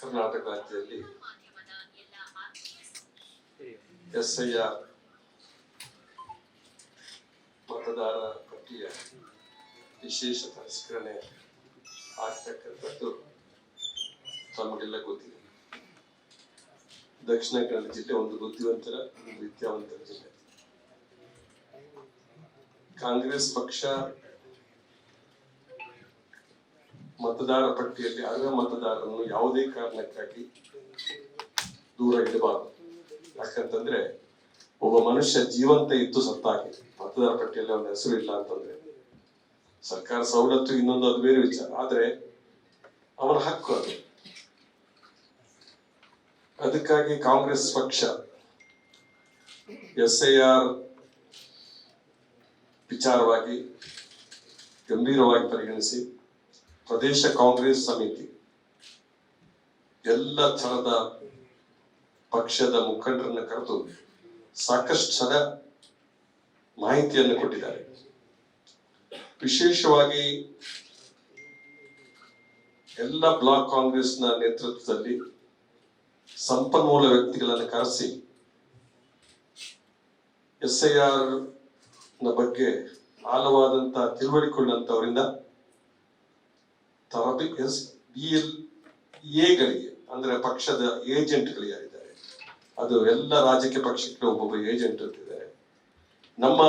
ಕರ್ನಾಟಕ ರಾಜ್ಯದಲ್ಲಿ SIR ಮತದಾರ ಪಟ್ಟಿಯ ವಿಶೇಷ ಪರಿಷ್ಕರಣೆ ಆಗ್ತಕ್ಕಂಥದ್ದು ತಮಗೆಲ್ಲ ಗೊತ್ತಿದೆ. ದಕ್ಷಿಣ ಕನ್ನಡ ಜಿಲ್ಲೆ ಒಂದು ಬುದ್ಧಿವಂತರ ಒಂದು ವಿದ್ಯಾವಂತರ ಜಿಲ್ಲೆ. ಕಾಂಗ್ರೆಸ್ ಪಕ್ಷ ಮತದಾರ ಪಟ್ಟಿಯಲ್ಲಿ ಅರ್ಹ ಮತದಾರರನ್ನು ಯಾವುದೇ ಕಾರಣಕ್ಕಾಗಿ ದೂರ ಇಡಬಾರದು. ಯಾಕಂತಂದ್ರೆ ಒಬ್ಬ ಮನುಷ್ಯ ಜೀವಂತ ಇದ್ದು ಸತ್ತಾಗಿ ಮತದಾರ ಪಟ್ಟಿಯಲ್ಲಿ ಅವನ ಹೆಸರು ಇಲ್ಲ ಅಂತಂದ್ರೆ ಸರ್ಕಾರ ಸವಲತ್ತು ಇನ್ನೊಂದು ಅದು ಬೇರೆ ವಿಚಾರ, ಆದ್ರೆ ಅವನ ಹಕ್ಕು ಅದು. ಅದಕ್ಕಾಗಿ ಕಾಂಗ್ರೆಸ್ ಪಕ್ಷ SIR ವಿಚಾರವಾಗಿ ಗಂಭೀರವಾಗಿ ಪರಿಗಣಿಸಿ ಪ್ರದೇಶ ಕಾಂಗ್ರೆಸ್ ಸಮಿತಿ ಎಲ್ಲ ತರದ ಪಕ್ಷದ ಮುಖಂಡರನ್ನ ಕರೆದು ಸಾಕಷ್ಟು ಸಲ ಮಾಹಿತಿಯನ್ನು ಕೊಟ್ಟಿದ್ದಾರೆ. ವಿಶೇಷವಾಗಿ ಎಲ್ಲ ಬ್ಲಾಕ್ ಕಾಂಗ್ರೆಸ್ನ ನೇತೃತ್ವದಲ್ಲಿ ಸಂಪನ್ಮೂಲ ವ್ಯಕ್ತಿಗಳನ್ನು ಕರೆಸಿ SIR ನ ಬಗ್ಗೆ ಆಳವಾದಂತ ತಿಳುವಳಿಕೊಳ್ಳುವಂತವರಿಂದ BLAಗಳಿಗೆ ಅಂದ್ರೆ ಪಕ್ಷದ ಏಜೆಂಟ್ಗಳು ಯಾರಿದ್ದಾರೆ, ಅದು ಎಲ್ಲ ರಾಜಕೀಯ ಪಕ್ಷಕ್ಕೆ ಒಬ್ಬೊಬ್ಬ ಏಜೆಂಟ್ ಇರ್ತಿದ್ದಾರೆ. ನಮ್ಮ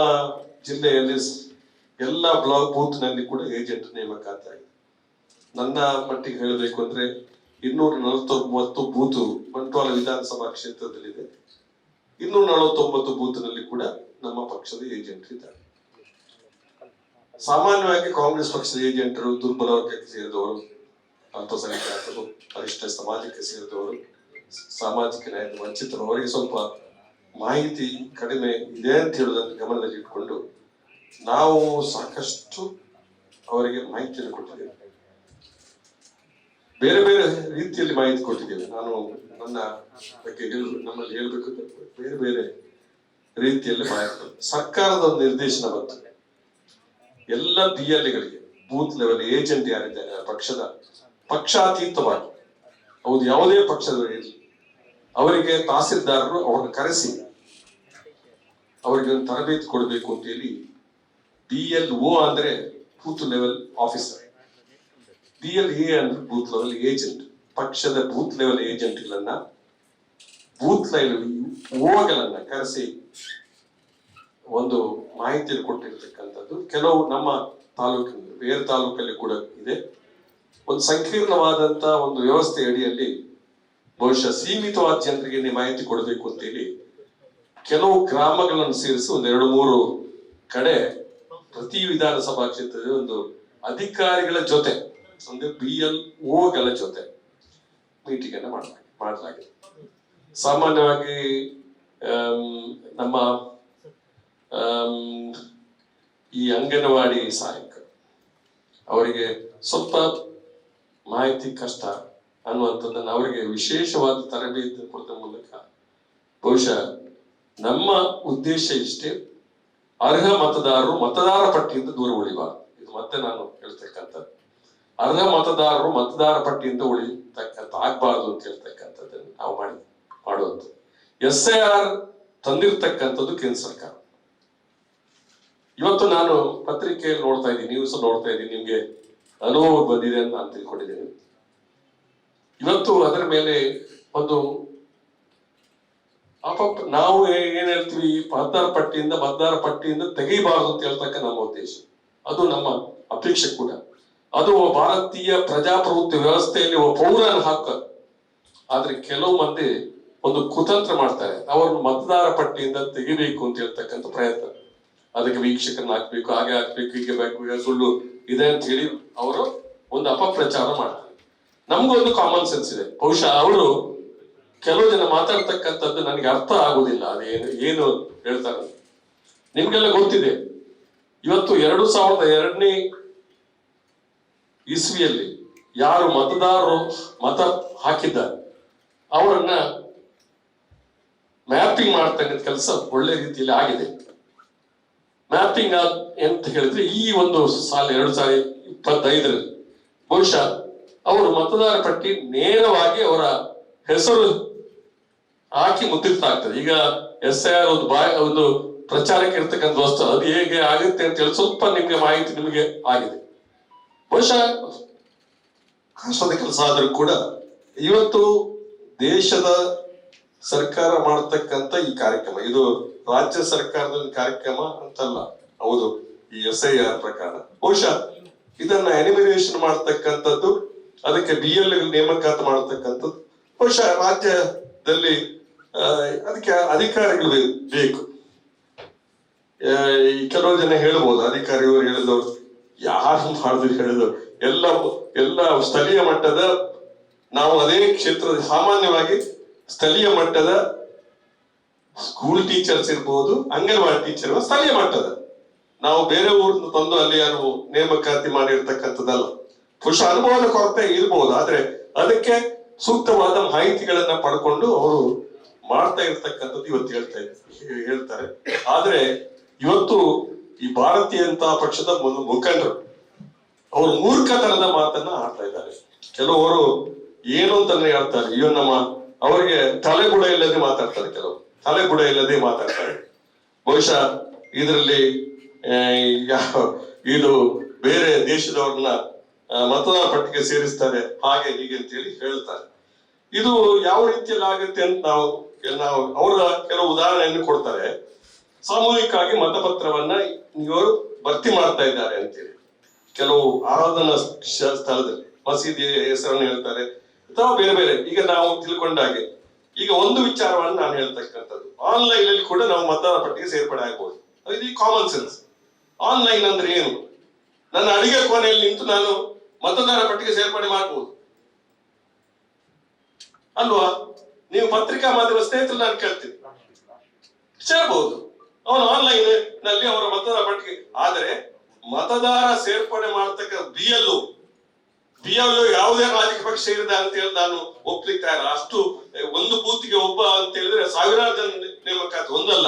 ಜಿಲ್ಲೆಯಲ್ಲಿ ಎಲ್ಲ ಬ್ಲಾಕ್ ಬೂತ್ ನಲ್ಲಿ ಕೂಡ ಏಜೆಂಟ್ ನೇಮಕ ಆಗ್ತಾ ಇದೆ. ನನ್ನ ಮಟ್ಟಿಗೆ ಹೇಳಬೇಕು ಅಂದ್ರೆ 249 ಬೂತ್ ಬಂಟ್ವಾಳ ವಿಧಾನಸಭಾ ಕ್ಷೇತ್ರದಲ್ಲಿದೆ. 249 ಬೂತ್ ನಲ್ಲಿ ಕೂಡ ನಮ್ಮ ಪಕ್ಷದ ಏಜೆಂಟ್ ಇದ್ದಾರೆ. ಸಾಮಾನ್ಯವಾಗಿ ಕಾಂಗ್ರೆಸ್ ಪಕ್ಷದ ಏಜೆಂಟರು ದುರ್ಬಲ ವರ್ಗಕ್ಕೆ ಸೇರಿದವರು, ಅಲ್ಪಸಂಖ್ಯಾತರು, ಪರಿಷ್ಠ ಸಮಾಜಕ್ಕೆ ಸೇರಿದವರು, ಸಾಮಾಜಿಕ ನ್ಯಾಯದ ವಂಚಿತರು, ಅವರಿಗೆ ಸ್ವಲ್ಪ ಮಾಹಿತಿ ಕಡಿಮೆ ಇದೆ ಅಂತ ಹೇಳುವುದನ್ನು ಗಮನದಲ್ಲಿ ಇಟ್ಕೊಂಡು ನಾವು ಸಾಕಷ್ಟು ಅವರಿಗೆ ಮಾಹಿತಿಯನ್ನು ಕೊಟ್ಟಿದ್ದೇವೆ. ಬೇರೆ ಬೇರೆ ರೀತಿಯಲ್ಲಿ ಮಾಹಿತಿ ಕೊಟ್ಟಿದ್ದೇವೆ. ನಾನು ನನ್ನ ಬಗ್ಗೆ ನಮ್ಮಲ್ಲಿ ಹೇಳ್ಬೇಕಂದ್ರೆ ಬೇರೆ ಬೇರೆ ರೀತಿಯಲ್ಲಿ ಮಾಹಿತಿ ಸರ್ಕಾರದ ಒಂದು ನಿರ್ದೇಶನ ಬಂತು. ಎಲ್ಲ BLAಗಳಿಗೆ ಬೂತ್ ಲೆವೆಲ್ ಏಜೆಂಟ್ ಯಾರಿದ್ದಾರೆ ಪಕ್ಷದ ಪಕ್ಷಾತೀತವಾಗಿ, ಹೌದು ಯಾವುದೇ ಪಕ್ಷದ ಇರಲಿ, ಅವರಿಗೆ ತಹಸೀಲ್ದಾರರು ಅವ್ರನ್ನ ಕರೆಸಿ ಅವರಿಗೆ ಒಂದು ತರಬೇತಿ ಕೊಡಬೇಕು ಅಂತ ಹೇಳಿ BLO ಅಂದ್ರೆ ಬೂತ್ ಲೆವೆಲ್ ಆಫೀಸರ್, BLA ಅಂದ್ರೆ ಬೂತ್ ಲೆವೆಲ್ ಏಜೆಂಟ್, ಪಕ್ಷದ ಬೂತ್ ಲೆವೆಲ್ ಏಜೆಂಟ್ಗಳನ್ನ ಬೂತ್ ಲೆವೆಲ್ ಓಗಳನ್ನ ಕರೆಸಿ ಒಂದು ಮಾಹಿತಿಯನ್ನು ಕೊಟ್ಟಿರ್ತಕ್ಕಂಥದ್ದು. ಕೆಲವು ನಮ್ಮ ತಾಲೂಕಿನ ಬೇರೆ ತಾಲೂಕಲ್ಲಿ ಕೂಡ ಇದೆ. ಒಂದು ಸಂಕೀರ್ಣವಾದಂತ ಒಂದು ವ್ಯವಸ್ಥೆ ಅಡಿಯಲ್ಲಿ ಬಹುಶಃ ಸೀಮಿತವಾದ ಜನರಿಗೆ ಮಾಹಿತಿ ಕೊಡಬೇಕು ಅಂತೇಳಿ ಕೆಲವು ಗ್ರಾಮಗಳನ್ನು ಸೇರಿಸಿ ಒಂದು 2-3 ಕಡೆ ಪ್ರತಿ ವಿಧಾನಸಭಾ ಕ್ಷೇತ್ರದ ಒಂದು ಅಧಿಕಾರಿಗಳ ಜೊತೆ ಅಂದ್ರೆ BLOಗಳ ಜೊತೆ ಮೀಟಿಂಗ್ ಅನ್ನು ಮಾಡಲಾಗಿದೆ. ಸಾಮಾನ್ಯವಾಗಿ ನಮ್ಮ ಈ ಅಂಗನವಾಡಿ ಸಹಾಯಕರು ಅವರಿಗೆ ಸ್ವಲ್ಪ ಮಾಹಿತಿ ಕಷ್ಟ ಅನ್ನುವಂಥದ್ದನ್ನು ಅವರಿಗೆ ವಿಶೇಷವಾದ ತರಬೇತಿ ಕೊಡುವ ಮೂಲಕ ಬಹುಶಃ ನಮ್ಮ ಉದ್ದೇಶ ಇಷ್ಟೇ, ಅರ್ಹ ಮತದಾರರು ಮತದಾರ ಪಟ್ಟಿಯಿಂದ ದೂರ ಉಳಿಬಾರದು. ಇದು ಮತ್ತೆ ನಾನು ಹೇಳ್ತಕ್ಕಂಥದ್ದು, ಅರ್ಹ ಮತದಾರರು ಮತದಾರ ಪಟ್ಟಿಯಿಂದ ಉಳಿತಕ್ಕಂಥ ಆಗ್ಬಾರ್ದು ಅಂತ ಹೇಳ್ತಕ್ಕಂಥದ್ದನ್ನು ನಾವು ಮಾಡುವಂಥದ್ದು. SIR ತಂದಿರ್ತಕ್ಕಂಥದ್ದು ಕೇಂದ್ರ ಸರ್ಕಾರ. ಇವತ್ತು ನಾನು ಪತ್ರಿಕೆಯಲ್ಲಿ ನೋಡ್ತಾ ಇದ್ದೀನಿ, ನ್ಯೂಸ್ ನೋಡ್ತಾ ಇದ್ದೀನಿ, ನಿಮ್ಗೆ ಅನುಭವ ಬಂದಿದೆ ಅಂತ ನಾನು ತಿಳ್ಕೊಂಡಿದ್ದೇನೆ. ಇವತ್ತು ಅದರ ಮೇಲೆ ಒಂದು ನಾವು ಏನ್ ಹೇಳ್ತೀವಿ, ಮತದಾರ ಪಟ್ಟಿಯಿಂದ ತೆಗೆಯಬಾರದು ಅಂತ ಹೇಳ್ತಕ್ಕ ನಮ್ಮ ಉದ್ದೇಶ, ಅದು ನಮ್ಮ ಅಪೇಕ್ಷೆ ಕೂಡ. ಅದು ಭಾರತೀಯ ಪ್ರಜಾಪ್ರಭುತ್ವ ವ್ಯವಸ್ಥೆಯಲ್ಲಿ ಒಬ್ಬ ಪೌರನ ಹಕ್ಕು. ಆದ್ರೆ ಕೆಲವು ಮಂದಿ ಒಂದು ಕುತಂತ್ರ ಮಾಡ್ತಾರೆ, ಅವರನ್ನು ಮತದಾರ ಪಟ್ಟಿಯಿಂದ ತೆಗಿಬೇಕು ಅಂತ ಹೇಳ್ತಕ್ಕಂಥ ಪ್ರಯತ್ನ. ಅದಕ್ಕೆ ವೀಕ್ಷಕರನ್ನ ಹಾಕ್ಬೇಕು, ಹಾಗೆ ಹಾಕ್ಬೇಕು, ಹೀಗೆ ಬೇಕು, ಸುಳ್ಳು ಇದೆ ಅಂತ ಹೇಳಿ ಅವರು ಒಂದು ಅಪಪ್ರಚಾರ ಮಾಡ್ತಾರೆ. ನಮ್ಗೊಂದು ಕಾಮನ್ ಸೆನ್ಸ್ ಇದೆ. ಬಹುಶಃ ಅವರು ಕೆಲವು ಜನ ಮಾತಾಡ್ತಕ್ಕಂಥದ್ದು ನನಗೆ ಅರ್ಥ ಆಗುದಿಲ್ಲ, ಏನು ಹೇಳ್ತಾರೆ. ನಿಮ್ಗೆಲ್ಲ ಗೊತ್ತಿದೆ, ಇವತ್ತು 2002ನೇ ಇಸ್ವಿಯಲ್ಲಿ ಯಾರು ಮತದಾರರು ಮತ ಹಾಕಿದ್ದಾರೆ ಅವರನ್ನ ಮ್ಯಾಪಿಂಗ್ ಮಾಡ್ತಕ್ಕಂಥ ಕೆಲಸ ಒಳ್ಳೆ ರೀತಿಯಲ್ಲಿ ಆಗಿದೆ. ಮ್ಯಾಪಿಂಗ್ ಅಂತ ಹೇಳಿದ್ರೆ ಈ ಒಂದು ಸಾಲ 2025ರಲ್ಲಿ ಬಹುಶಃ ಅವರು ಮತದಾರ ಪಟ್ಟಿ ನೇರವಾಗಿ ಅವರ ಹೆಸರು ಹಾಕಿ ಮುದ್ರಿತಾಗ್ತದೆ. ಈಗ SIR ಒಂದು ಪ್ರಚಾರಕ್ಕೆ ಇರ್ತಕ್ಕಂಥ ವಸ್ತು, ಅದು ಹೇಗೆ ಆಗುತ್ತೆ ಅಂತ ಹೇಳಿ ಸ್ವಲ್ಪ ನಿಮ್ಗೆ ಮಾಹಿತಿ ನಿಮಗೆ ಆಗಿದೆ. ಬಹುಶಃ ಕಷ್ಟದ ಕೆಲಸ ಆದ್ರೂ ಕೂಡ ಇವತ್ತು ದೇಶದ ಸರ್ಕಾರ ಮಾಡತಕ್ಕಂತ ಈ ಕಾರ್ಯಕ್ರಮ, ಇದು ರಾಜ್ಯ ಸರ್ಕಾರದ ಕಾರ್ಯಕ್ರಮ ಅಂತಲ್ಲ, ಹೌದು ಈ SIR ಪ್ರಕಾರ ಬಹುಶಃ ಇದನ್ನ ಅನಿಮಿನೇಷನ್ ಮಾಡ್ತಕ್ಕಂಥದ್ದು, ಅದಕ್ಕೆ BL ನೇಮಕಾತಿ ಮಾಡತಕ್ಕಂಥದ್ದು ಬಹುಶಃ ರಾಜ್ಯದಲ್ಲಿ ಅದಕ್ಕೆ ಅಧಿಕಾರಿಗಳು ಬೇಕು. ಕೆಲವು ಜನ ಹೇಳ್ಬೋದು ಅಧಿಕಾರಿಗಳು ಹೇಳಿದವರು ಯಾರು ಮಾಡಿದ್ರು ಹೇಳಿದವರು ಎಲ್ಲ ಸ್ಥಳೀಯ ಮಟ್ಟದ, ನಾವು ಅದೇ ಕ್ಷೇತ್ರದ ಸಾಮಾನ್ಯವಾಗಿ ಸ್ಥಳೀಯ ಮಟ್ಟದ ಸ್ಕೂಲ್ ಟೀಚರ್ಸ್ ಇರ್ಬೋದು, ಅಂಗನವಾಡಿ ಟೀಚರ್ ಸ್ಥಳೀಯ ಮಟ್ಟದ, ನಾವು ಬೇರೆ ಊರಿನ ತಂದು ಅಲ್ಲಿ ಯಾರು ನೇಮಕಾತಿ ಮಾಡಿರ್ತಕ್ಕಂಥದ್ದಲ್ಲ. ಬಹುಶಃ ಅನುಭವದ ಕೊರತೆ ಇರ್ಬೋದು, ಆದ್ರೆ ಅದಕ್ಕೆ ಸೂಕ್ತವಾದ ಮಾಹಿತಿಗಳನ್ನ ಪಡ್ಕೊಂಡು ಅವರು ಮಾಡ್ತಾ ಇರ್ತಕ್ಕಂಥದ್ದು ಇವತ್ತು ಹೇಳ್ತಾರೆ. ಆದ್ರೆ ಇವತ್ತು ಈ ಭಾರತೀಯ ಜನತಾ ಪಕ್ಷದ ಮುಖಂಡರು ಅವರು ಮೂರ್ಖತನದ ಮಾತನ್ನ ಆಡ್ತಾ ಇದ್ದಾರೆ. ಕೆಲವರು ಏನು ಅಂತಾನೆ ಹೇಳ್ತಾರೆ, ಇವ ಅವರಿಗೆ ತಲೆಗುಡ ಇಲ್ಲದೆ ಮಾತಾಡ್ತಾರೆ, ಕೆಲವರು ತಲೆಗುಡ ಇಲ್ಲದೆ ಮಾತಾಡ್ತಾರೆ. ಬಹುಶಃ ಇದರಲ್ಲಿ ಇದು ಬೇರೆ ದೇಶದವ್ರನ್ನ ಮತದಾರ ಪಟ್ಟಿಗೆ ಸೇರಿಸ್ತಾರೆ ಹಾಗೆ ಹೀಗೆ ಅಂತೇಳಿ ಹೇಳ್ತಾರೆ. ಇದು ಯಾವ ರೀತಿಯಲ್ಲಿ ಆಗುತ್ತೆ ಅಂತ ನಾವು ಅವರ ಕೆಲವು ಉದಾಹರಣೆಯನ್ನು ಕೊಡ್ತಾರೆ. ಸಾಮೂಹಿಕವಾಗಿ ಮತಪತ್ರವನ್ನ ಇವರು ಭರ್ತಿ ಮಾಡ್ತಾ ಇದ್ದಾರೆ ಅಂತೇಳಿ ಕೆಲವು ಆರಾಧನಾ ಸ್ಥಳದಲ್ಲಿ ಮಸೀದಿ ಹೆಸರನ್ನು ಹೇಳ್ತಾರೆ ಅಥವಾ ಬೇರೆ ಬೇರೆ. ಈಗ ನಾವು ತಿಳ್ಕೊಂಡಾಗೆ ಈಗ ಒಂದು ವಿಚಾರವನ್ನು ನಾನು ಹೇಳ್ತಕ್ಕಂಥದ್ದು, ಆನ್ಲೈನ್ ಅಲ್ಲಿ ಕೂಡ ನಾವು ಮತದಾರ ಪಟ್ಟಿಗೆ ಸೇರ್ಪಡೆ ಆಗ್ಬೋದು. ಇದು ಕಾಮನ್ ಸೆನ್ಸ್. ಆನ್ಲೈನ್ ಅಂದ್ರೆ ಏನು? ನನ್ನ ಅಡಿಗೆ ಕೋಣೆಯಲ್ಲಿ ನಿಂತು ನಾನು ಮತದಾರ ಪಟ್ಟಿಗೆ ಸೇರ್ಪಡೆ ಮಾಡಬಹುದು ಅಲ್ವಾ? ನೀವು ಪತ್ರಿಕಾ ಮಾಧ್ಯಮ ಸ್ನೇಹಿತರು ನಾನು ಕೇಳ್ತೀನಿ, ಸೇರ್ಬಹುದು ಅವನು ಆನ್ಲೈನ್ ನಲ್ಲಿ ಅವರ ಮತದಾರ ಪಟ್ಟಿಗೆ. ಆದರೆ ಮತದಾರ ಸೇರ್ಪಡೆ ಮಾಡತಕ್ಕ BLO ಯಾವುದೇ ರಾಜಕೀಯ ಪಕ್ಷ ಸೇರಿದ ಅಂತ ಹೇಳಿ ನಾನು ಒಪ್ಲಿಕ್ಕೆ ಅಷ್ಟು ಒಂದು ಬೂತ್ಗೆ ಒಬ್ಬ ಅಂತ ಹೇಳಿದ್ರೆ ಸಾವಿರಾರು ಜನ ನೇಮಕಾತಿ ಒಂದಲ್ಲ.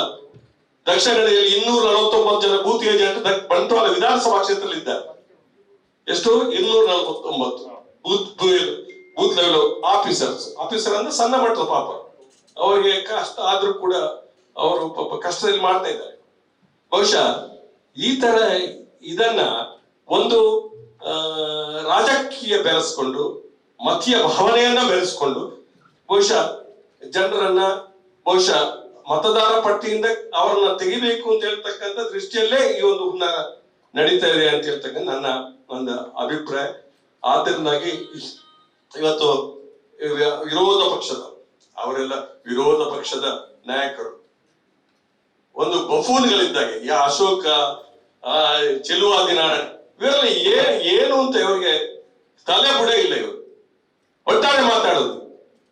ದಕ್ಷಿಣ ಕನ್ನಡದಲ್ಲಿ 249 ಜನ ಬೂತ್ ಏಜೆಂಟ್ ಬಂಟ್ವಾಳ ವಿಧಾನಸಭಾ ಕ್ಷೇತ್ರದಲ್ಲಿ ಇದ್ದಾರೆ. ಎಷ್ಟು? 249 ಬೂತ್ ಲೆವೆಲ್ ಆಫೀಸರ್ ಅಂದ್ರೆ ಸಣ್ಣ ಮಟ್ಟದ ಪಾಪ, ಅವರಿಗೆ ಕಷ್ಟ ಆದ್ರೂ ಕೂಡ ಅವರು ಪಾಪ ಕಷ್ಟದಲ್ಲಿ ಮಾಡ್ತಾ ಇದ್ದಾರೆ. ಬಹುಶಃ ಈ ತರ ಇದನ್ನ ಒಂದು ರಾಜಕೀಯ ಬೆರೆಸ್ಕೊಂಡು, ಮತೀಯ ಭಾವನೆಯನ್ನ ಬೆರೆಸ್ಕೊಂಡು ಬಹುಶಃ ಜನರನ್ನ ಬಹುಶಃ ಮತದಾರ ಪಟ್ಟಿಯಿಂದ ಅವರನ್ನ ತೆಗಿಬೇಕು ಅಂತ ಹೇಳ್ತಕ್ಕಂಥ ದೃಷ್ಟಿಯಲ್ಲೇ ಈ ಒಂದು ಹುನ್ನಾರ ನಡೀತಾ ಇದೆ ಅಂತ ಹೇಳ್ತಕ್ಕಂಥ ನನ್ನ ಒಂದು ಅಭಿಪ್ರಾಯ. ಆದ್ದರಿಂದಾಗಿ ಇವತ್ತು ಅವರೆಲ್ಲ ವಿರೋಧ ಪಕ್ಷದ ನಾಯಕರು ಒಂದು ಬಫೂನ್ಗಳಿದ್ದಾಗೆ, ಅಶೋಕ, ಚೆಲುವಾದಿನಾರಾಯಣ, ಇವೆಲ್ಲ ಏನು ಅಂತ ಇವರಿಗೆ ತಲೆ ಬುಡ ಇಲ್ಲ. ಇವರು ಒಟ್ಟಾರೆ ಮಾತಾಡೋದು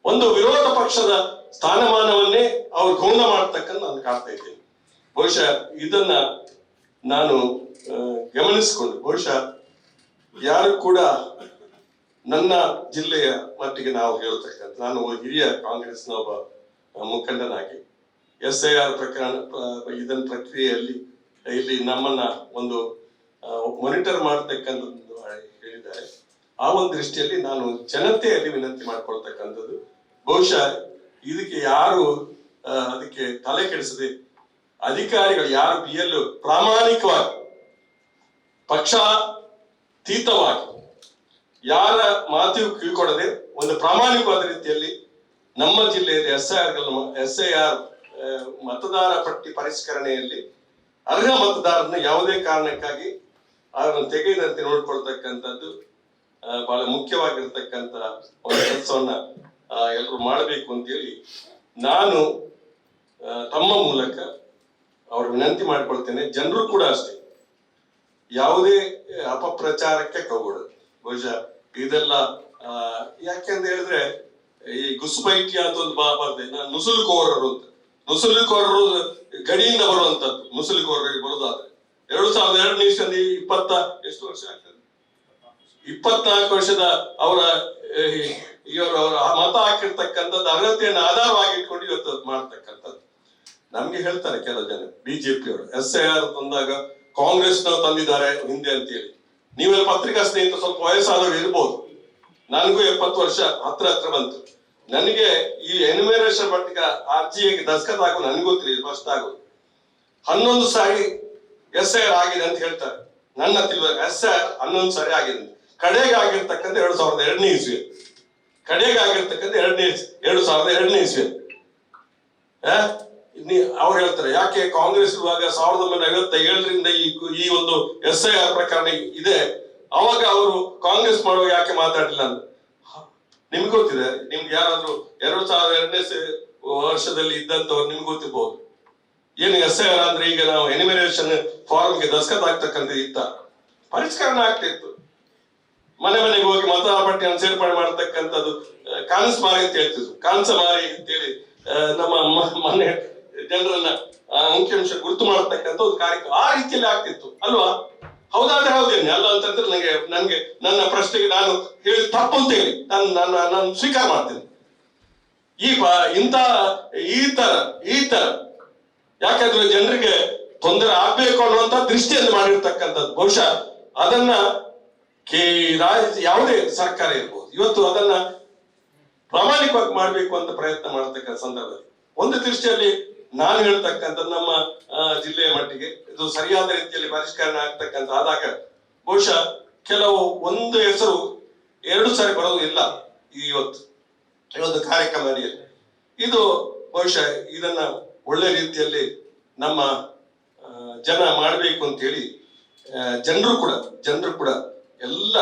ಒಂದು ವಿರೋಧ ಪಕ್ಷದ ಸ್ಥಾನಮಾನವನ್ನೇ ಅವ್ರು ಗೌಣ ಮಾಡ್ತಕ್ಕಂಥ ನಾನು ಕಾಣ್ತಾ ಇದ್ದೇನೆ. ಬಹುಶಃ ಇದನ್ನ ನಾನು ಗಮನಿಸಿಕೊಂಡು ಬಹುಶಃ ಯಾರು ಕೂಡ ನನ್ನ ಜಿಲ್ಲೆಯ ಮಟ್ಟಿಗೆ ನಾವು ಹೇಳ್ತಕ್ಕಂಥ, ನಾನು ಹಿರಿಯ ಕಾಂಗ್ರೆಸ್ನ ಒಬ್ಬ ಮುಖಂಡನಾಗಿ SIR ಪ್ರಕರಣ ಇದನ್ನ ಪ್ರಕ್ರಿಯೆಯಲ್ಲಿ ಇಲ್ಲಿ ನಮ್ಮನ್ನ ಒಂದು ಮಾನಿಟರ್ ಮಾಡ್ತಕ್ಕಂಥದ್ದು ಹೇಳಿದ್ದಾರೆ. ಆ ಒಂದು ದೃಷ್ಟಿಯಲ್ಲಿ ನಾನು ಜನತೆಯಲ್ಲಿ ವಿನಂತಿ ಮಾಡ್ಕೊಳ್ತಕ್ಕಂಥದ್ದು, ಬಹುಶಃ ಇದಕ್ಕೆ ಯಾರು ಅದಕ್ಕೆ ತಲೆ ಕೆಡಿಸದೆ ಅಧಿಕಾರಿಗಳು ಯಾರು BLO ಪ್ರಾಮಾಣಿಕವಾಗಿ ಪಕ್ಷಾತೀತವಾಗಿ ಯಾರ ಮಾತಿಗೂ ಕಿವಿಕೊಡದೆ ಒಂದು ಪ್ರಾಮಾಣಿಕವಾದ ರೀತಿಯಲ್ಲಿ ನಮ್ಮ ಜಿಲ್ಲೆಯಲ್ಲಿ SIR ಮತದಾರ ಪಟ್ಟಿ ಪರಿಷ್ಕರಣೆಯಲ್ಲಿ ಅರ್ಹ ಮತದಾರರನ್ನ ಯಾವುದೇ ಕಾರಣಕ್ಕಾಗಿ ಅದನ್ನು ತೆಗೆಯದಂತೆ ನೋಡ್ಕೊಳ್ತಕ್ಕಂಥದ್ದು ಬಹಳ ಮುಖ್ಯವಾಗಿರ್ತಕ್ಕಂಥ ಒಂದು ಕೆಲಸವನ್ನ ಎಲ್ಲರೂ ಮಾಡಬೇಕು ಅಂತೇಳಿ ನಾನು ತಮ್ಮ ಮೂಲಕ ಅವ್ರ ವಿನಂತಿ ಮಾಡ್ಕೊಳ್ತೇನೆ. ಜನರು ಕೂಡ ಅಷ್ಟೇ, ಯಾವುದೇ ಅಪಪ್ರಚಾರಕ್ಕೆ ಕೈಗೊಳ್ಳೋದು. ಬಹುಶಃ ಇದೆಲ್ಲ ಯಾಕೆಂತ ಹೇಳಿದ್ರೆ ಈ ಗುಸುಬೈಟಿ ಅಂತ ಒಂದು ಬರ್ತದೆ, ನುಸುಳುಕೋರರು ಅಂತ. ನುಸುಳುಕೋರರು ಗಡಿಯಿಂದ ಬರುವಂತದ್ದು. ನುಸುಳುಕೋರರಿಗೆ ಬರುದಾದ್ರೆ 2002 ಎಷ್ಟು ವರ್ಷ ಆಗ್ತದೆ, 24 ವರ್ಷದ ಅವರ ಮತ ಹಾಕಿರ್ತಕ್ಕಂಥದ್ದು ಅರ್ಹತೆಯನ್ನು ಆಧಾರವಾಗಿ ಇಟ್ಕೊಂಡು ಇವತ್ತು ಮಾಡ್ತಕ್ಕಂಥದ್ದು. ನಮ್ಗೆ ಹೇಳ್ತಾರೆ ಕೆಲವು ಜನ BJP ಅವರು SIR ತಂದಾಗ ಕಾಂಗ್ರೆಸ್ನವ್ರು ತಂದಿದ್ದಾರೆ ಹಿಂದೆ ಅಂತ ಹೇಳಿ. ನೀವೆಲ್ಲ ಪತ್ರಿಕಾ ಸ್ನೇಹಿತರು ಸ್ವಲ್ಪ ವಯಸ್ಸಾದವರು ಇರ್ಬೋದು, ನನಗೂ 70 ವರ್ಷ ಹತ್ರ ಬಂತು. ನನಗೆ ಈ ಎನ್ಯುಮರೇಷನ್ ಪಟ್ಟಿಗೆ ಅರ್ಜಿಗೆ ದಸ್ಕತ್ ಹಾಕೋದು ನನಗೆ ಗೊತ್ತಿಲ್ಲ, ಫಸ್ಟ್ ಆಗೋದು 11 ಸಾರಿ SIR ಆಗಿದೆ ಅಂತ ಹೇಳ್ತಾರೆ. ನನ್ನ ತಿಳಿದಾಗ SIR 11 ಸಾರಿ ಆಗಿದೆ. ಕಡೆಗೆ ಆಗಿರ್ತಕ್ಕಂಥ 2002ನೇ ಇಸ್ವಿ, ಕಡೆಗೆ ಆಗಿರ್ತಕ್ಕಂಥ 2002ನೇ ಇಸ್ವಿ. ಅವ್ರು ಹೇಳ್ತಾರೆ ಯಾಕೆ ಕಾಂಗ್ರೆಸ್ ಇರುವಾಗ 1957ರಿಂದ ಈ ಒಂದು SIR ಪ್ರಕರಣ ಇದೆ, ಅವಾಗ ಅವರು ಕಾಂಗ್ರೆಸ್ ಮಾಡುವಾಗ ಯಾಕೆ ಮಾತಾಡಲಿಲ್ಲ ಅಂತ ನಿಮ್ಗೆ ಗೊತ್ತಿದೆ. ನಿಮ್ಗೆ ಯಾರಾದ್ರೂ 2002ನೇ ವರ್ಷದಲ್ಲಿ ಇದ್ದಂತವ್ರು ನಿಮ್ಗೆ ಗೊತ್ತಿರ್ಬಹುದು. ಏನು SIR ಅಂದ್ರೆ ಈಗ ನಾವು ಎನಿಮಿನೇಷನ್ ಫಾರ್ಮ್ಗೆ ದಸ್ಕತ್ ಆಗ್ತಕ್ಕಂಥ ಇತ್ತ, ಪರಿಷ್ಕರಣೆ ಆಗ್ತಿತ್ತು. ಮನೆಗೆ ಹೋಗಿ ಮತದಾರ ಪಟ್ಟಿಯನ್ನು ಸೇರ್ಪಡೆ ಮಾಡತಕ್ಕಂಥದ್ದು ಕಾನ್ಸ್ ಮಾರಿ ಅಂತ ಹೇಳ್ತಿದ್ರು. ಕಾನ್ಸ ಮಾರಿ ಅಂತೇಳಿ ನಮ್ಮ ಮನೆ ಜನರನ್ನ ಅಂಕಿಅಂಶ ಗುರುತು ಮಾಡತಕ್ಕಂಥ ಒಂದು ಕಾರ್ಯಕ್ರಮ ಆ ರೀತಿಯಲ್ಲಿ ಆಗ್ತಿತ್ತು ಅಲ್ವಾ? ಹೌದಾದ್ರೆ ಹೌದೇನೆ, ಅಲ್ಲ ಅಂತಂದ್ರೆ ನನ್ಗೆ ನನ್ನ ಪ್ರಶ್ನೆಗೆ ನಾನು ಹೇಳಿ ತಪ್ಪು ಅಂತ ಹೇಳಿ ನಾನು ಸ್ವೀಕಾರ ಮಾಡ್ತೇನೆ. ಈ ತರ ಯಾಕಂದ್ರೆ ಜನರಿಗೆ ತೊಂದರೆ ಆಗ್ಬೇಕು ಅನ್ನುವಂತ ದೃಷ್ಟಿಯನ್ನು ಮಾಡಿರ್ತಕ್ಕಂಥದ್ದು. ಬಹುಶಃ ಅದನ್ನ ಯಾವುದೇ ಸರ್ಕಾರ ಇರ್ಬೋದು ಇವತ್ತು ಅದನ್ನ ಪ್ರಾಮಾಣಿಕವಾಗಿ ಮಾಡ್ಬೇಕು ಅಂತ ಪ್ರಯತ್ನ ಮಾಡತಕ್ಕಂಥ ಸಂದರ್ಭದಲ್ಲಿ ಒಂದು ದೃಷ್ಟಿಯಲ್ಲಿ ನಾನು ಹೇಳ್ತಕ್ಕಂಥದ್ದು ನಮ್ಮ ಜಿಲ್ಲೆಯ ಮಟ್ಟಿಗೆ ಇದು ಸರಿಯಾದ ರೀತಿಯಲ್ಲಿ ಪರಿಷ್ಕರಣೆ ಆಗ್ತಕ್ಕಂಥ ಆದಾಗ ಬಹುಶಃ ಕೆಲವು ಒಂದು ಹೆಸರು 2 ಸಾರಿ ಬರೋದು ಇಲ್ಲ ಈ ಒಂದು ಕಾರ್ಯಕ್ರಮ ಅಡಿಯಲ್ಲಿ. ಇದು ಬಹುಶಃ ಇದನ್ನ ಒಳ್ಳೆ ರೀತಿಯಲ್ಲಿ ನಮ್ಮ ಜನ ಮಾಡಬೇಕು ಅಂತ ಹೇಳಿ ಜನರು ಕೂಡ ಎಲ್ಲ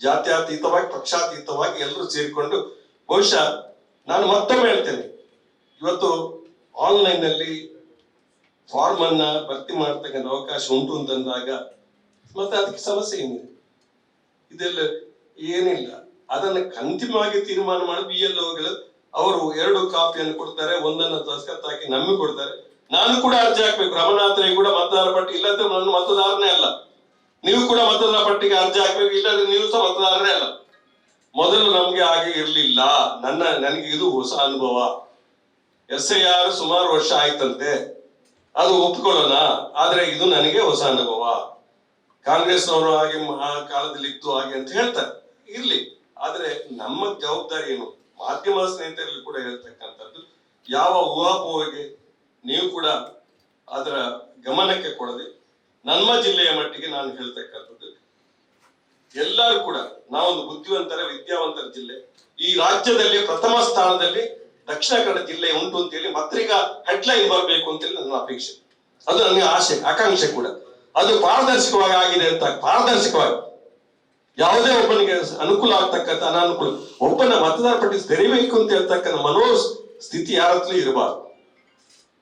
ಜಾತ್ಯತೀತವಾಗಿ ಪಕ್ಷಾತೀತವಾಗಿ ಎಲ್ಲರೂ ಸೇರಿಕೊಂಡು ಬಹುಶಃ ನಾನು ಮತ್ತೊಮ್ಮೆ ಹೇಳ್ತೇನೆ, ಇವತ್ತು ಆನ್ಲೈನ್ ನಲ್ಲಿ ಫಾರ್ಮ್ ಅನ್ನ ಭರ್ತಿ ಮಾಡತಕ್ಕಂಥ ಅವಕಾಶ ಉಂಟು ಅಂತಂದಾಗ ಮತ್ತೆ ಅದಕ್ಕೆ ಸಮಸ್ಯೆ ಏನಿದೆ? ಇದೆಲ್ಲ ಏನಿಲ್ಲ. ಅದನ್ನ ಅಂತಿಮವಾಗಿ ತೀರ್ಮಾನ ಮಾಡಿ BLOಗಳು ಅವರು 2 ಕಾಪಿಯನ್ನು ಕೊಡ್ತಾರೆ, ಒಂದನ್ನು ದಸ್ಕತ್ ಹಾಕಿ ನಮಗೆ ಕೊಡ್ತಾರೆ. ನಾನು ಕೂಡ ಅರ್ಜಿ ಹಾಕ್ಬೇಕು, ರಮನಾಥ್ರಿಗೆ ಕೂಡ ಮತದಾರ ಪಟ್ಟಿ ಇಲ್ಲದ್ರೆ ನನ್ನ ಮತದಾರನೇ ಅಲ್ಲ. ನೀವು ಕೂಡ ಮತದಾರ ಪಟ್ಟಿಗೆ ಅರ್ಜಿ ಹಾಕ್ಬೇಕು, ಇಲ್ಲದ್ರೆ ನೀವು ಸಹ ಮತದಾರನೇ ಅಲ್ಲ. ಮೊದಲು ನಮ್ಗೆ ಹಾಗೆ ಇರ್ಲಿಲ್ಲ. ನನಗೆ ಇದು ಹೊಸ ಅನುಭವ. SIR ಸುಮಾರು ವರ್ಷ ಆಯ್ತಂತೆ, ಅದು ಒಪ್ಕೊಳ್ಳೋಣ. ಆದ್ರೆ ಇದು ನನಗೆ ಹೊಸ ಅನುಭವ. ಕಾಂಗ್ರೆಸ್ನವರು ಹಾಗೆ ಆ ಕಾಲದಲ್ಲಿ ಇತ್ತು ಹಾಗೆ ಅಂತ ಹೇಳ್ತಾರೆ, ಇರ್ಲಿ. ಆದ್ರೆ ನಮ್ಮ ಜವಾಬ್ದಾರಿ ಏನು? ಮಾಧ್ಯಮ ಸ್ನೇಹಿತರಲ್ಲಿ ಕೂಡ ಹೇಳ್ತಕ್ಕಂಥದ್ದು, ಯಾವ ಊಹಾಪೋಹಗೆ ನೀವು ಕೂಡ ಅದರ ಗಮನಕ್ಕೆ ಕೊಡದೆ ನಮ್ಮ ಜಿಲ್ಲೆಯ ಮಟ್ಟಿಗೆ ನಾನು ಹೇಳ್ತಕ್ಕಂಥದ್ದು, ಎಲ್ಲರೂ ಕೂಡ ನಾವೊಂದು ಬುದ್ಧಿವಂತರ ವಿದ್ಯಾವಂತರ ಜಿಲ್ಲೆ. ಈ ರಾಜ್ಯದಲ್ಲಿ ಪ್ರಥಮ ಸ್ಥಾನದಲ್ಲಿ ದಕ್ಷಿಣ ಕನ್ನಡ ಜಿಲ್ಲೆ ಉಂಟು ಅಂತ ಹೇಳಿ ಪತ್ರಿಕಾ ಹೆಡ್ಲೈನ್ ಬರಬೇಕು ಅಂತೇಳಿ ನನ್ನ ಅಪೇಕ್ಷೆ. ಅದು ನನಗೆ ಆಸೆ, ಆಕಾಂಕ್ಷೆ ಕೂಡ. ಅದು ಪಾರದರ್ಶಕವಾಗಿ ಆಗಿದೆ ಅಂತ, ಪಾರದರ್ಶಕವಾಗಿ ಯಾವುದೇ ಒಬ್ಬನಿಗೆ ಅನುಕೂಲ ಆಗ್ತಕ್ಕಂಥ ಅನಾನುಕೂಲ, ಒಬ್ಬನ ಮತದಾರ ಪಟ್ಟಿ ತೆರಿಬೇಕು ಅಂತ ಹೇಳ್ತಕ್ಕಂಥ ಮನೋಸ್ಥಿತಿ ಯಾರತ್ಲೂ ಇರಬಾರ್ದು.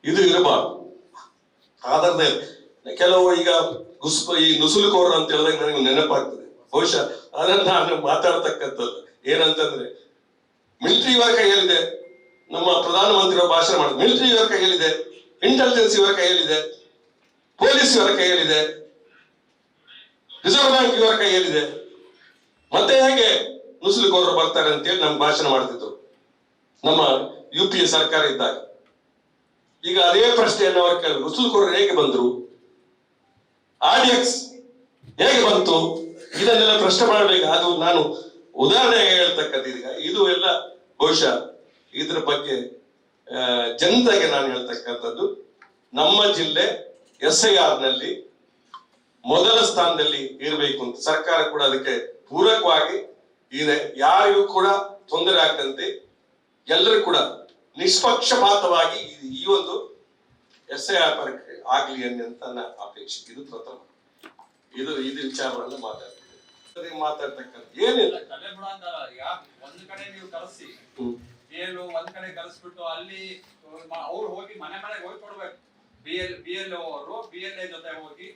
ಇದು ಇರಬಾರ್ದು. ಆಧಾರದ ಕೆಲವು ಈಗ ಈ ನುಸುಳುಕೋರರು ಅಂತ ಹೇಳಿದಾಗ ನನಗೆ ನೆನಪಾಗ್ತದೆ. ಬಹುಶಃ ಅದನ್ನ ನಾನು ಮಾತಾಡ್ತಕ್ಕಂಥದ್ದು ಏನಂತಂದ್ರೆ, ಮಿಲಿಟರಿ ಇವರ ಕೈಯಲ್ಲಿದೆ, ನಮ್ಮ ಪ್ರಧಾನಮಂತ್ರಿ ಭಾಷಣ ಮಾಡಿದ್ರು, ಮಿಲಿಟರಿ ಇವರ ಕೈಯಲ್ಲಿದೆ, ಇಂಟೆಲಿಜೆನ್ಸ್ ಇವರ ಕೈಯಲ್ಲಿದೆ, ಪೊಲೀಸ್ ಇವರ ಕೈಯಲ್ಲಿದೆ, ರಿಸರ್ವ್ ಬ್ಯಾಂಕ್ ಇವರ ಕೈಯಲ್ಲಿದೆ, ಮತ್ತೆ ಹೇಗೆ ನುಸುಳುಕೋರರು ಬರ್ತಾರೆ ಅಂತೇಳಿ ನಮ್ಗೆ ಭಾಷಣ ಮಾಡ್ತಿದ್ರು ನಮ್ಮ UPA ಸರ್ಕಾರ ಇದ್ದಾಗ. ಈಗ ಅದೇ ಪ್ರಶ್ನೆಯನ್ನು ಅವರು ಕೇಳಿದ್ರು, ನುಸುಳುಕೋರರು ಹೇಗೆ ಬಂದ್ರು, RDX ಹೇಗೆ ಬಂತು, ಇದನ್ನೆಲ್ಲ ಪ್ರಶ್ನೆ ಮಾಡಬೇಕು. ಅದು ನಾನು ಉದಾಹರಣೆಗೆ ಹೇಳ್ತಕ್ಕಂಥ ಇದು ಎಲ್ಲ ಬಹುಶಃ ಇದ್ರ ಬಗ್ಗೆ ಜನತೆಗೆ ನಾನು ಹೇಳ್ತಕ್ಕಂಥದ್ದು, ನಮ್ಮ ಜಿಲ್ಲೆ SIR ನಲ್ಲಿ ಮೊದಲ ಸ್ಥಾನದಲ್ಲಿ ಇರಬೇಕು ಅಂತ ಸರ್ಕಾರ ಕೂಡ ಅದಕ್ಕೆ ಪೂರಕವಾಗಿ ಇದೆ. ಯಾರಿಗೂ ಕೂಡ ತೊಂದರೆ ಆಗದಂತೆ ಎಲ್ಲರೂ ಕೂಡ ನಿಷ್ಪಕ್ಷಪಾತವಾಗಿ ಈ ಒಂದು SIR ಪರೀಕ್ಷೆ ಆಗ್ಲಿ ಅಂತ ನನ್ನ ಅಪೇಕ್ಷೆ. ಇದು ಪ್ರಥಮ. ಇದು ವಿಚಾರವನ್ನ ಮಾತಾಡ್ತಕ್ಕಂಥ ಏನಿಲ್ಲ. ಒಂದ್ ಕಡೆ ನೀವು ಕಳಿಸಿ BLO ಒಂದ್ ಕಡೆ ಕಳಿಸ್ಬಿಟ್ಟು ಅಲ್ಲಿ ಅವ್ರು ಹೋಗಿ ಮನೆಗೆ ಹೋಗಿ ಕೊಡ್ಬೇಕು. BLO ಅವರು BLA ಜೊತೆ ಹೋಗಿ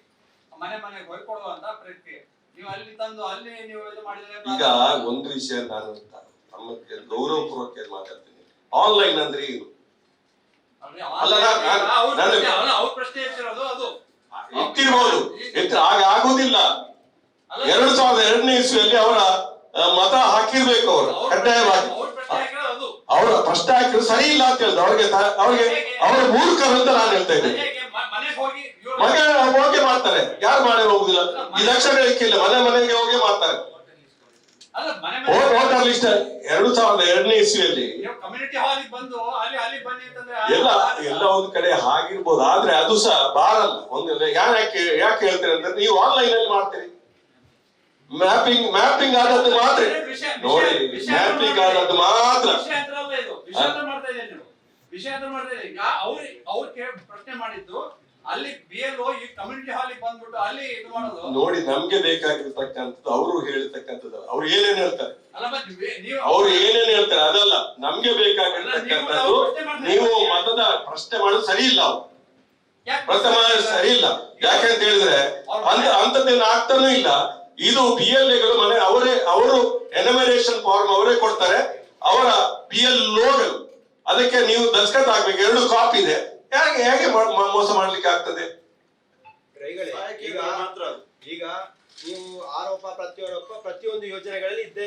ಮನೆಗೆ ಹೋಗಿ ಕೊಡುವಂತ ಪ್ರಕ್ರಿಯೆ. ನೀವು ಅಲ್ಲಿ ತಂದು ಅಲ್ಲಿ ನೀವು ಇದು ಮಾಡಿದ್ರೆ ಈಗ ಒಂದು ವಿಷಯ ನಾನು ತಮ್ಮ ಗೌರವಪೂರ್ವಕ ಮಾತಾಡ್ತೀನಿ. ಆನ್ಲೈನ್ ಅಂದ್ರೆ ಏನು? ಅವ್ರ ಪ್ರಶ್ನೆ ಇರ್ತಿರೋದು ಅದು ಇಟ್ಟಿರ್ಬೋದು, ಆಗ ಆಗುದಿಲ್ಲ. 2002ನೇ ಇಸ್ವಿಯಲ್ಲಿ ಅವರ ಮತ ಹಾಕಿರ್ಬೇಕು. ಅವರು ಕಡ್ಡಾಯವಾಗಿ ಅವರ ಪ್ರಶ್ನೆ ಹಾಕಿದ್ರು ಸರಿ ಇಲ್ಲ ಅಂತ ಹೇಳಿದ್ರು. ಅವ್ರಿಗೆ ಅವರ ಮೂರ್ಖರು ಅಂತ ನಾನು ಹೇಳ್ತಾ ಇದ್ದೇನೆ. ಮನೆ ಹೋಗಿ ಮಾಡ್ತಾರೆ, ಯಾರು ಮಾಡಿ ಹೋಗುದಿಲ್ಲ. ಈ ಲಕ್ಷಣ ಇಲ್ಲ, ಮನೆಗೆ ಹೋಗಿ ಮಾಡ್ತಾರೆ. ಅಲ್ಲ ಮನೆ ಮನೆ ವೋಟರ್ ಲಿಸ್ಟ್ 2002ನೇ ಇಸ್ವಿಯಲ್ಲಿ ನೀವು ಕಮ್ಯುನಿಟಿ ಹಾಲಿಗೆ ಬಂದು ಅಲ್ಲಿ ಬನ್ನಿ ಅಂತಂದ್ರೆ ಎಲ್ಲ ಒಂದ್ ಕಡೆ ಆಗಿರ್ಬೋದು, ಆದ್ರೆ ಅದು ಸಹ ಬಾರಲ್ಲ. ಒಂದು ಯಾಕೆ ಹೇಳ್ತೀರಿ ಅಂದ್ರೆ ನೀವು ಆನ್ಲೈನ್ ಅಲ್ಲಿ ಮಾಡ್ತೀರಿ. ಮ್ಯಾಪಿಂಗ್ ಆದದ್ದು ಮಾತ್ರ ನೋಡಿ, ಮ್ಯಾಪಿಂಗ್ ಆದದ್ದು ಮಾತ್ರ. ವಿಷಯಾಂತರ ಮಾಡ್ತಾ ಇದ್ದೀವಿ. ಅವ್ರಿಗೆ ಪ್ರಶ್ನೆ ಮಾಡಿದ್ದು ಅಲ್ಲಿ BLO ಈ ಕಮ್ಯುನಿಟಿ ಹಾಲಿಗೆ ಬಂದ್ಬಿಟ್ಟು ಅಲ್ಲಿ ಇದು ಮಾಡೋದು ನೋಡಿ. ನಮ್ಗೆ ಬೇಕಾಗಿರ್ತಕ್ಕಂಥದ್ದು ಅವರು ಹೇಳ್ತಕ್ಕಂಥದ್ದು, ಅವ್ರು ಏನೇನ್ ಹೇಳ್ತಾರೆ, ಅಲ್ಲ ಮತ್ತೆ ನೀವು ಅವ್ರು ಏನೇನ್ ಹೇಳ್ತಾರೆ ಅದಲ್ಲ ನಮ್ಗೆ ಬೇಕಾಗಿರ್ತಕ್ಕಂಥದ್ದು. ನೀವು ಮತದ ಪ್ರಶ್ನೆ ಮಾಡೋದು ಸರಿ ಇಲ್ಲ, ಅವ್ರು ಪ್ರಥಮ ಸರಿ ಇಲ್ಲ. ಯಾಕಂತ ಹೇಳಿದ್ರೆ ಅಂತದ್ದೇನು ಆಗ್ತಾನೂ ಇಲ್ಲ. ಇದು BLAಗಳು ಮನೆ ಅವರು ಎನಮರೇಷನ್ ಫಾರ್ಮ್ ಅವರೇ ಕೊಡ್ತಾರೆ, ಅವರ BLOಗಳು. ಅದಕ್ಕೆ ನೀವು ದಸ್ಕತ್ ಆಗ್ಬೇಕು, 2 ಕಾಪಿ ಇದೆ. ಹೇಗೆ ಮೋಸ ಮಾಡ್ಲಿಕ್ಕೆ ಆಗ್ತದೆ? ಈಗ ನೀವು ಆರೋಪ ಪ್ರತ್ಯಾರೋಪ ಪ್ರತಿಯೊಂದು ಯೋಜನೆಗಳಲ್ಲಿ ಇದ್ದೇ